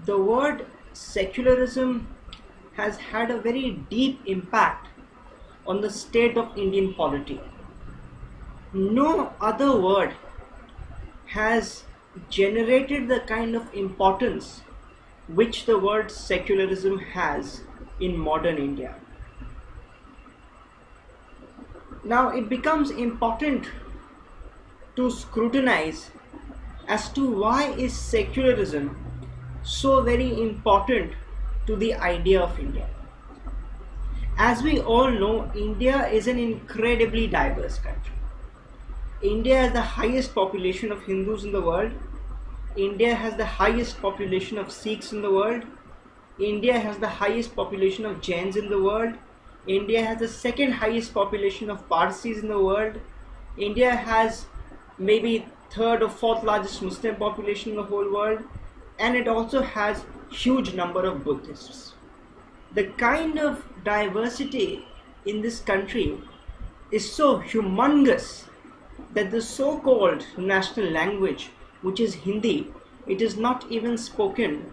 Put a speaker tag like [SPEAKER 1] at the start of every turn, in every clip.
[SPEAKER 1] the word secularism has had a very deep impact on the state of Indian polity. No other word has generated the kind of importance which the word secularism has in modern India. Now it becomes important to scrutinize as to why is secularism so very important to the idea of India. As we all know, India is an incredibly diverse country. India has the highest population of Hindus in the world. India has the highest population of Sikhs in the world. India has the highest population of Jains in the world. India has the second highest population of Parsis in the world. India has maybe third or fourth largest Muslim population in the whole world, and it also has huge number of Buddhists. The kind of diversity in this country is so humongous that the so-called national language, which is Hindi, it is not even spoken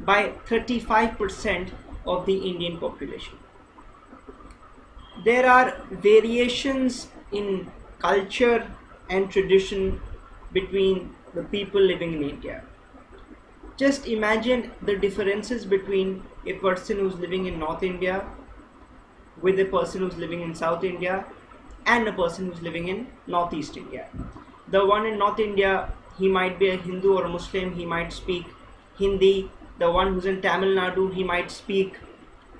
[SPEAKER 1] by 35% of the Indian population. There are variations in culture and tradition between the people living in India. Just imagine the differences between a person who's living in North India with a person who's living in South India and a person who's living in Northeast India. The one in North India, he might be a Hindu or a Muslim, he might speak Hindi. The one who's in Tamil Nadu, he might speak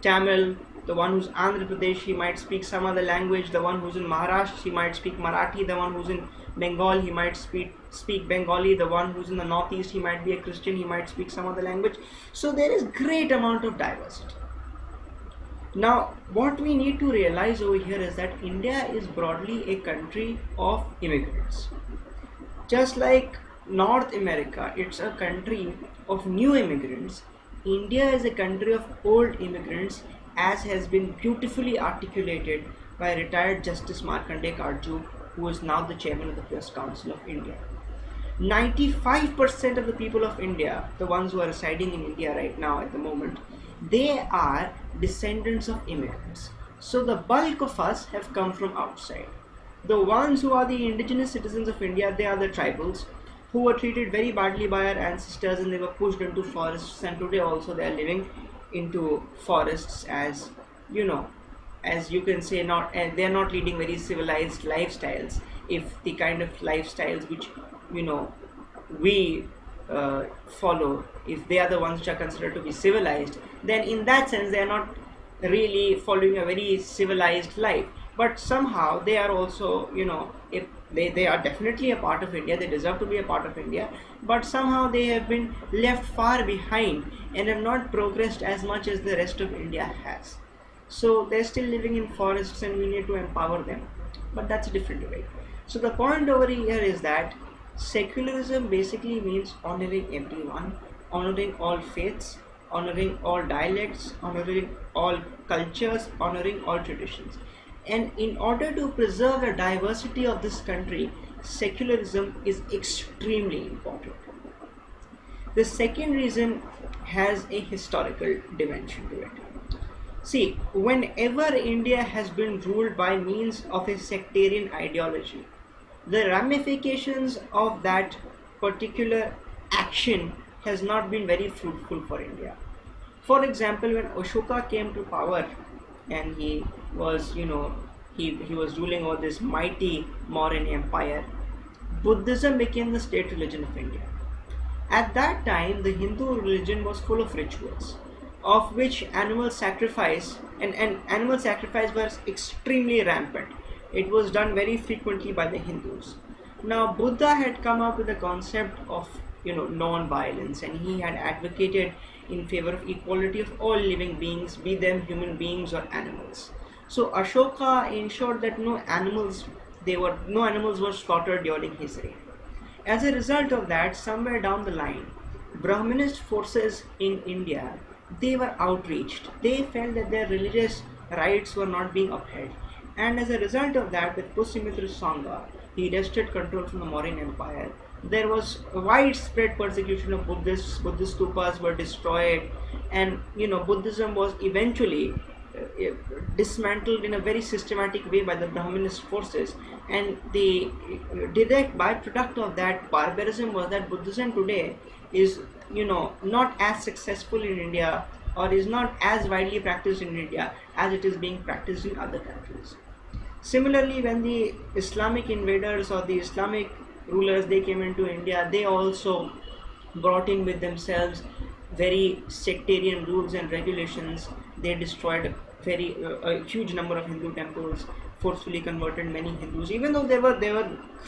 [SPEAKER 1] Tamil. The one who's Andhra Pradesh, he might speak some other language. The one who's in Maharashtra, he might speak Marathi. The one who's in Bengal, he might speak Bengali. The one who's in the Northeast, he might be a Christian, he might speak some other language. So there is great amount of diversity. Now, what we need to realize over here is that India is broadly a country of immigrants. Just like North America, it's a country of new immigrants. India is a country of old immigrants, as has been beautifully articulated by retired Justice Markandeya Karju, who is now the chairman of the Press Council of India. 95% of the people of India, the ones who are residing in India right now at the moment, they are descendants of immigrants. So the bulk of us have come from outside. The ones who are the indigenous citizens of India, they are the tribals who were treated very badly by our ancestors, and they were pushed into forests, and today also they are living into forests, as you know, as you can say, not, and they are not leading very civilized lifestyles. If the kind of lifestyles which we follow, if they are the ones which are considered to be civilized, then in that sense they are not really following a very civilized life. But somehow they are also, if they are definitely a part of India, they deserve to be a part of India, but somehow they have been left far behind and have not progressed as much as the rest of India has. So they're still living in forests, and we need to empower them, but that's a different debate. So the point over here is that secularism basically means honoring everyone, honoring all faiths, honoring all dialects, honoring all cultures, honoring all traditions. And in order to preserve the diversity of this country, secularism is extremely important. The second reason has a historical dimension to it. See, whenever India has been ruled by means of a sectarian ideology, the ramifications of that particular action has not been very fruitful for India. For example, when Ashoka came to power and he was, he was ruling over this mighty Mauryan empire, Buddhism became the state religion of India. At that time, the Hindu religion was full of rituals, of which animal sacrifice and animal sacrifice was extremely rampant. It was done very frequently by the Hindus. Now, Buddha had come up with the concept of non-violence, and he had advocated in favor of equality of all living beings, be them human beings or animals. So Ashoka ensured that no animals were slaughtered during his reign. As a result of that, somewhere down the line, Brahminist forces in India, they were outraged. They felt that their religious rights were not being upheld. And as a result of that, with Pushyamitra Sangha, he wrested control from the Mauryan Empire. there was widespread persecution of Buddhists. Buddhist stupas were destroyed, and Buddhism was eventually dismantled in a very systematic way by the Brahminist forces. And the direct byproduct of that barbarism was that Buddhism today is not as successful in India, or is not as widely practiced in India as it is being practiced in other countries. Similarly, when the Islamic invaders or the Islamic rulers, they came into India, they also brought in with themselves very sectarian rules and regulations. They destroyed a huge number of Hindu temples, forcefully converted many Hindus, even though they were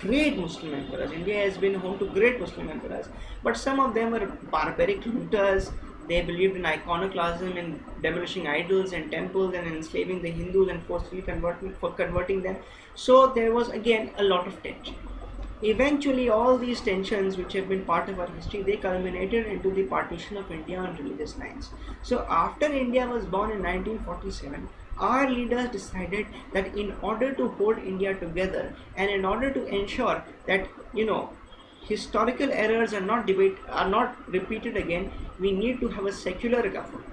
[SPEAKER 1] great Muslim emperors. India has been home to great Muslim emperors, but some of them were barbaric looters. They believed in iconoclasm, in demolishing idols and temples, and enslaving the Hindus and forcefully converting them. So there was again a lot of tension. Eventually, all these tensions, which have been part of our history, they culminated into the partition of India on religious lines. So after India was born in 1947, our leaders decided that in order to hold India together, and in order to ensure that historical errors are not repeated again, we need to have a secular government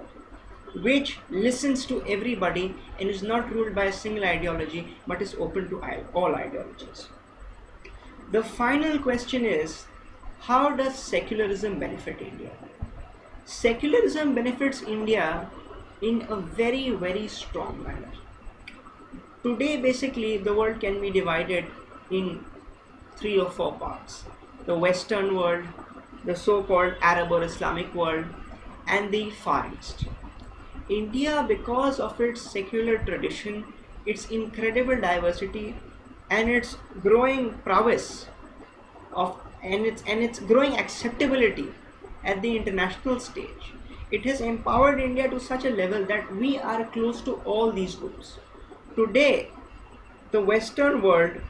[SPEAKER 1] which listens to everybody and is not ruled by a single ideology, but is open to all ideologies. The final question is, how does secularism benefit India? Secularism benefits India in a very, very strong manner. Today, basically, the world can be divided in 3 or 4 parts: the Western world, the so-called Arab or Islamic world, and the Far East. India, because of its secular tradition, its incredible diversity, and its growing prowess and its growing acceptability at the international stage, it has empowered India to such a level that we are close to all these groups. Today, the Western world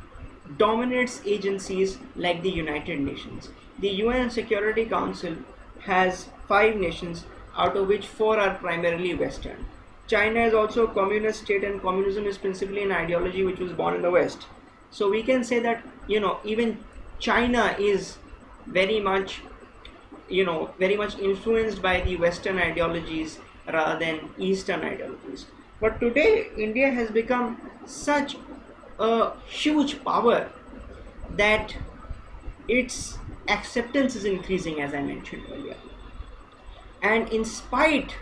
[SPEAKER 1] dominates agencies like the United Nations. The UN Security Council has 5 nations, out of which 4 are primarily Western. China is also a communist state, and communism is principally an ideology which was born in the West. So we can say that even China is very much influenced by the Western ideologies rather than Eastern ideologies. But today, India has become such a huge power that its acceptance is increasing, as I mentioned earlier. And in spite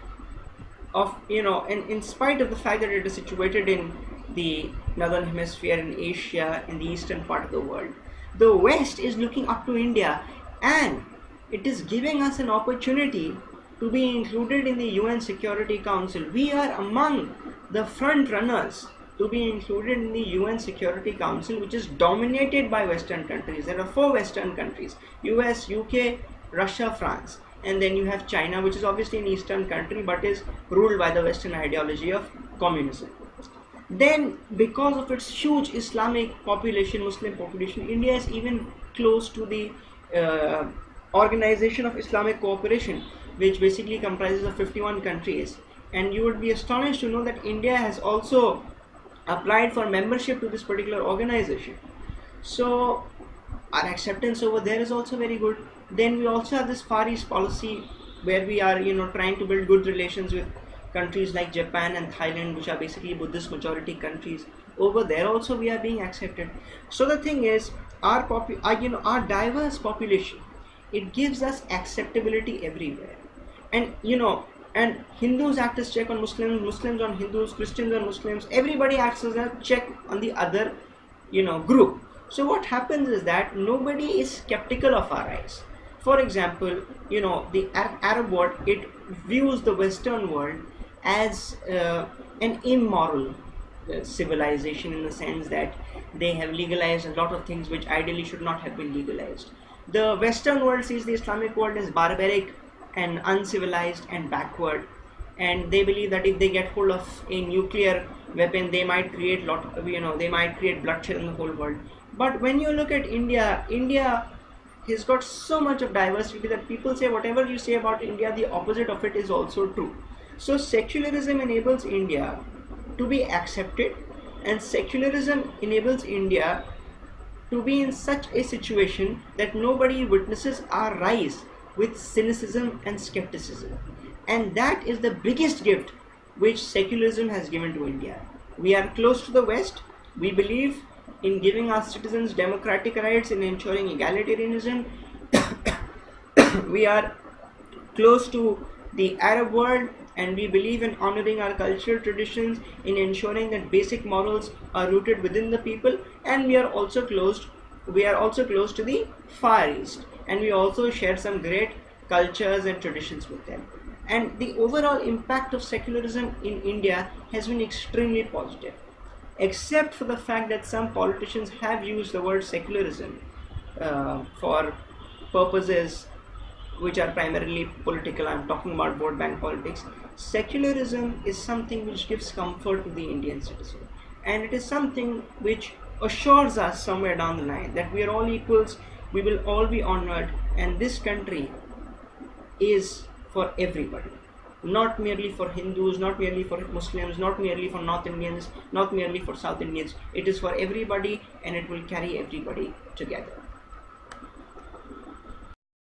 [SPEAKER 1] of the fact that it is situated in the northern hemisphere, in Asia, in the eastern part of the world, the West is looking up to India, and it is giving us an opportunity to be included in the UN Security Council. We are among the front runners to be included in the UN Security Council, which is dominated by Western countries. There are 4 Western countries: US, UK, Russia, France. And then you have China, which is obviously an Eastern country but is ruled by the Western ideology of communism. Then, because of its huge Islamic population, Muslim population, India is even close to the Organization of Islamic Cooperation, which basically comprises of 51 countries. And you would be astonished to know that India has also applied for membership to this particular organization. So our acceptance over there is also very good. Then we also have this Far East policy, where we are trying to build good relations with countries like Japan and Thailand, which are basically Buddhist majority countries. Over there also we are being accepted. So the thing is, our diverse population, it gives us acceptability everywhere. And and Hindus act as check on Muslims, Muslims on Hindus, Christians on Muslims. Everybody acts as a check on the other group. So what happens is that nobody is skeptical of our rights. For example, the Arab world, it views the Western world as an immoral civilization, in the sense that they have legalized a lot of things which ideally should not have been legalized. The Western world sees the Islamic world as barbaric and uncivilized and backward, and they believe that if they get hold of a nuclear weapon, they might create bloodshed in the whole world. But when you look at India, India has got so much of diversity that people say whatever you say about India, the opposite of it is also true. So secularism enables India to be accepted, and secularism enables India to be in such a situation that nobody witnesses our rise with cynicism and skepticism. And that is the biggest gift which secularism has given to India. We are close to the West. We believe in giving our citizens democratic rights, in ensuring egalitarianism. We are close to the Arab world, and we believe in honoring our cultural traditions, in ensuring that basic morals are rooted within the people. And we are also close to the Far East, and we also share some great cultures and traditions with them. And the overall impact of secularism in India has been extremely positive, except for the fact that some politicians have used the word secularism for purposes which are primarily political. I'm talking about vote bank politics. Secularism is something which gives comfort to the Indian citizen, and it is something which assures us somewhere down the line that we are all equals, we will all be honored, and this country is for everybody, not merely for Hindus, not merely for Muslims, not merely for North Indians, not merely for South Indians. It is for everybody, and it will carry everybody together.